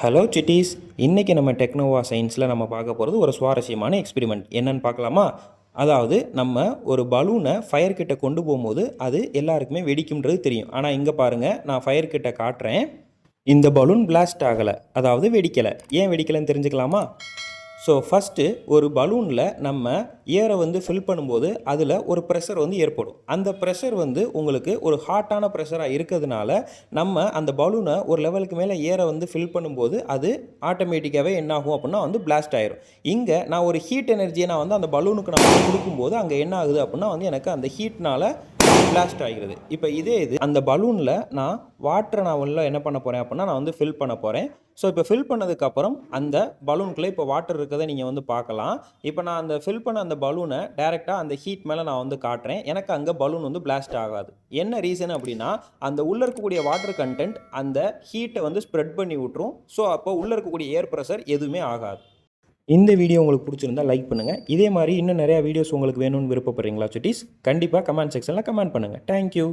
Hello cities, இன்றைக்கி நம்ம டெக்னோவா சயின்ஸில் நம்ம பார்க்க போகிறது ஒரு சுவாரஸ்யமான எக்ஸ்பெரிமெண்ட். என்னன்னு பார்க்கலாமா? அதாவது நம்ம ஒரு பலூனை ஃபயர் கிட்ட கொண்டு போகும்போது அது எல்லாருக்குமே வெடிக்கும்ன்றது தெரியும். ஆனால் இங்கே பாருங்கள், நான் ஃபயர் கிட்ட காட்டுறேன். இந்த பலூன் பிளாஸ்ட் ஆகலை, அதாவது வெடிக்கலை. ஏன் வெடிக்கலைன்னு தெரிஞ்சுக்கலாமா? ஸோ ஃபஸ்ட்டு ஒரு பலூனில் நம்ம ஏரை ஃபில் பண்ணும்போது அதில் ஒரு ப்ரெஷர் ஏற்படும். அந்த ப்ரெஷர் உங்களுக்கு ஒரு ஹாட்டான ப்ரெஷராக இருக்கிறதுனால நம்ம அந்த பலூனை ஒரு லெவலுக்கு மேலே ஏரை ஃபில் பண்ணும்போது அது ஆட்டோமேட்டிக்காகவே என்ன ஆகும் அப்படின்னா பிளாஸ்ட் ஆயிரும். இங்கே நான் ஒரு ஹீட் எனர்ஜியை நான் அந்த பலூனுக்கு நான் கொடுக்கும்போது அங்கே என்ன ஆகுது அப்படின்னா எனக்கு அந்த ஹீட்னால் பிளாஸ்ட் ஆகிறது. இப்போ இது அந்த பலூனில் நான் வாட்டரை நான் என்ன பண்ண போகிறேன் அப்படின்னா நான் ஃபில் பண்ண போகிறேன். ஸோ இப்போ ஃபில் பண்ணதுக்கப்புறம் அந்த பலூனுக்குள்ளே இப்போ வாட்டர் இருக்கிறத நீங்கள் பார்க்கலாம். இப்போ நான் அந்த ஃபில் பண்ண அந்த பலூனை டேரெக்டாக அந்த ஹீட் மேலே நான் காட்டுறேன். எனக்கு அங்கே பலூன் பிளாஸ்ட் ஆகாது. என்ன ரீசன் அப்படின்னா அந்த உள்ளே இருக்கக்கூடிய வாட்டர் கண்டென்ட் அந்த ஹீட்டை ஸ்ப்ரெட் பண்ணி விட்டுரும். ஸோ அப்போ உள்ளே இருக்கக்கூடிய ஏர் ப்ரெஷர் எதுவுமே ஆகாது. இந்த வீடியோ உங்களுக்கு பிடிச்சிருந்தா லைக் பண்ணுங்கள். இதே மாதிரி இன்னும் நிறையா வீடியோஸ் உங்களுக்கு வேணும்னு விருப்பப்படுறீங்களா சுட்டீஸ்? கண்டிப்பாக கமெண்ட் செக்ஷனில் கமெண்ட் பண்ணுங்கள். தேங்க்யூ.